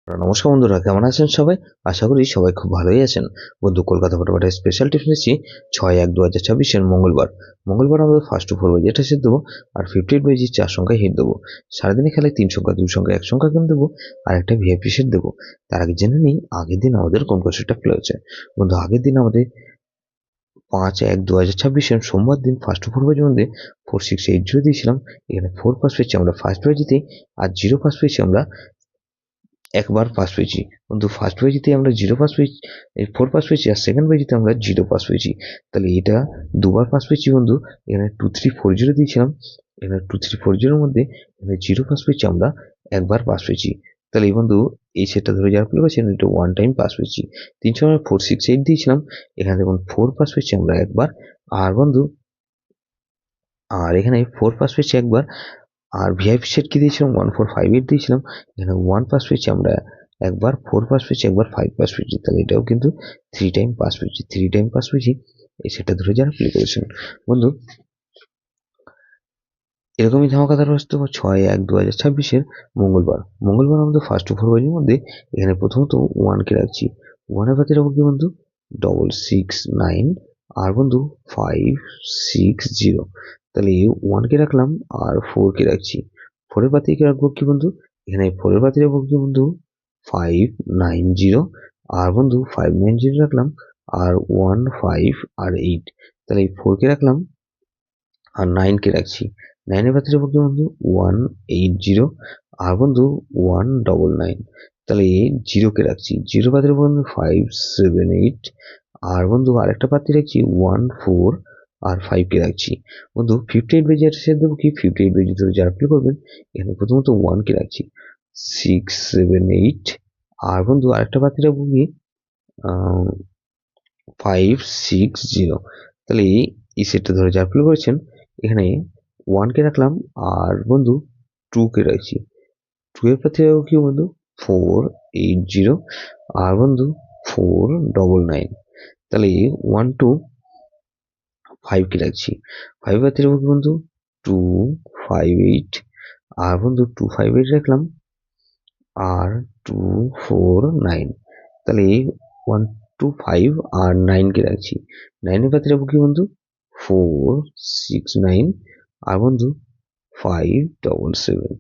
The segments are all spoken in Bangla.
নমস্কার বন্ধুরা, কেমন আছেন সবাই? আশা করি সবাই খুব ভালোই আছেন। বন্ধু, কলকাতা ফটোফাটের স্পেশাল টিপস নিচ্ছি 6/1/2026 মঙ্গলবার। আমরা ফার্স্ট টু 4 বাজে এটা সেট দেবো, আর 58 বাজে 4 সংখ্যায় হিট দেবো। সারাদিনে খেলায় 3 সংখ্যা, 2 সংখ্যা, 1 সংখ্যা গেম দেবো, আর একটা ভিআইপি সেট দেবো। তার আগে জেনে নিই আগের দিন আমাদের কোন কোন সেটটা প্লে হয়েছে। বন্ধু, আগের দিন আমাদের 5/1/2026 সোমবার দিন ফার্স্ট টু 4 বাজে মধ্যে 4680 দিয়েছিলাম। এখানে 4 পাস পেয়েছি আমরা ফার্স্ট বাজিতে, আর 0 পাস পেয়েছি আমরা একবার পাস পেয়েছি। বন্ধু, ফার্স্ট পেজেতে আমরা 0 পাস পেয়েছি, 4 পাস পেয়েছি, আর সেকেন্ড পেজেতে আমরা 0 পাস পেয়েছি। তাহলে এটা দুবার পাস পেয়েছি বন্ধু। এখানে 2340 দিয়েছিলাম, এখানে 2340 মধ্যে এখানে 0 পাস পেয়েছি আমরা একবার পাস পেয়েছি। তাহলে এই বন্ধু এই সেটটা ধরে যারা প্লে করেছেন এটা 1 টাইম পাস পেয়েছি। 468 দিয়েছিলাম, এখানে দেখুন 4 পাস পেয়েছি আমরা একবার। আর বন্ধু এখানে 4 পাস পেয়েছি একবার। আর ভিআইপি সেট কি দিয়েছিলাম 1458 দিয়েছিলাম, এখানে 1 পাস পেয়েছি আমরা একবার, 4 পাস পেয়েছি একবার, 5 পাস পেয়েছি। তাহলে এটাও কিন্তু 3 টাইম পাস পেয়েছি, 3 টাইম পাস পেয়েছি এই সেটটা ধরে যারা প্লে করেছেন। বন্ধু, এরকমই ধামাকাদার আসতে 6/1/2026 মঙ্গলবার আমাদের ফার্স্ট টু 4 বাজির মধ্যে এখানে প্রথমত 1 কে রাখছি। 1 এর পাতে রাখবো কি বন্ধু 669, আর বন্ধু 560। তাহলে 1 কে রাখলাম আর 4 কে রাখছি। 4 এর পাতে রাখবো কি বন্ধু, এখানে 4 এর পাতে রাখবো কি বন্ধু 590, আর বন্ধু 590 রাখলাম, আর 1 5 আর 8। তাহলে এই 4 কে রাখলাম আর 9 কে রাখছি। 9 এর পাতে যাবো কি বন্ধু 180, আর বন্ধু 199। তাহলে 0 কে রাখছি। 0 পাতে যাবো বন্ধু 578, আর বন্ধু আরেকটা পাতে রাখছি 14 আর 5 কে রাখছি। বন্ধু 58 বেজে একটা সেট দেবো কি 58 বেজে ধরে যারা প্লে করবেন এখানে প্রথমত 1 কে রাখছি, 678, আর বন্ধু আরেকটা পাতে রাখবো কি 560। তাহলে এই সেটটা ধরে যারা প্লে করেছেন এখানে 1 কে রাখলাম, আর বন্ধু 2 কে রাখছি। 2 এর পাশে রাখবো কি বন্ধু 480, আর বন্ধু 499। তাহলে 1 2 5 কে রাখছি। 5 এর পাশে রাখবো কি বন্ধু 258, আর বন্ধু 258 রাখলাম, আর 249। তাহলে 1 2 5 আর 9 কে রাখছি। 9 এর পাশে রাখবো কি বন্ধু 469, আর বন্ধু 577।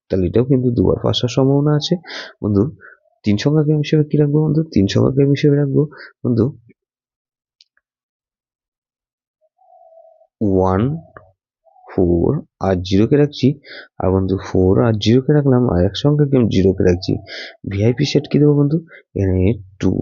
তাহলে এটাও কিন্তু দুবার পাস হওয়ার সম্ভাবনা আছে। বন্ধু 3 সংখ্যা গেম হিসেবে কি রাখবো বন্ধু, 3 সংখ্যা গেম হিসেবে রাখবো বন্ধু 1 4 আর 0 কে রাখছি, আর বন্ধু 4 আর 0 কে রাখলাম, আর এক সংখ্যা গেম 0 কে রাখছি। ভিআইপি সেট কি দেবো বন্ধু, এখানে 2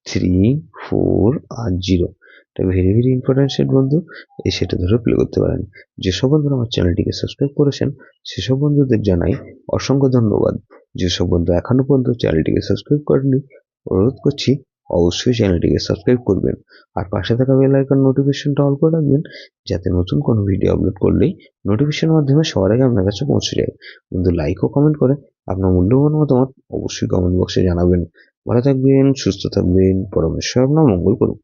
3 4 আর 0। এটা ভেরি ইম্পর্টেন্ট সেট বন্ধু, এই সেটে ধরে প্লে করতে পারেন। যেসব বন্ধুরা আমার চ্যানেলটিকে সাবস্ক্রাইব করেছেন সেসব বন্ধুদের জানাই অসংখ্য ধন্যবাদ। যেসব বন্ধু এখনো পর্যন্ত চ্যানেলটিকে সাবস্ক্রাইব করেননি অনুরোধ করছি অবশ্যই চ্যানেলটিকে সাবস্ক্রাইব করবেন, আর পাশে থাকা বেল আইকন নোটিফিকেশনটা অল করে রাখবেন, যাতে নতুন কোনো ভিডিও আপলোড করলেই নোটিফিকেশনের মাধ্যমে সবার আগে আপনার কাছে পৌঁছে যায়। বন্ধু, লাইক ও কমেন্ট করে আপনার মূল্যবান মতামত অবশ্যই কমেন্ট বক্সে জানাবেন। ভালো থাকবেন, সুস্থ থাকবেন, পরমেশ্বর আপনার মঙ্গল করুন।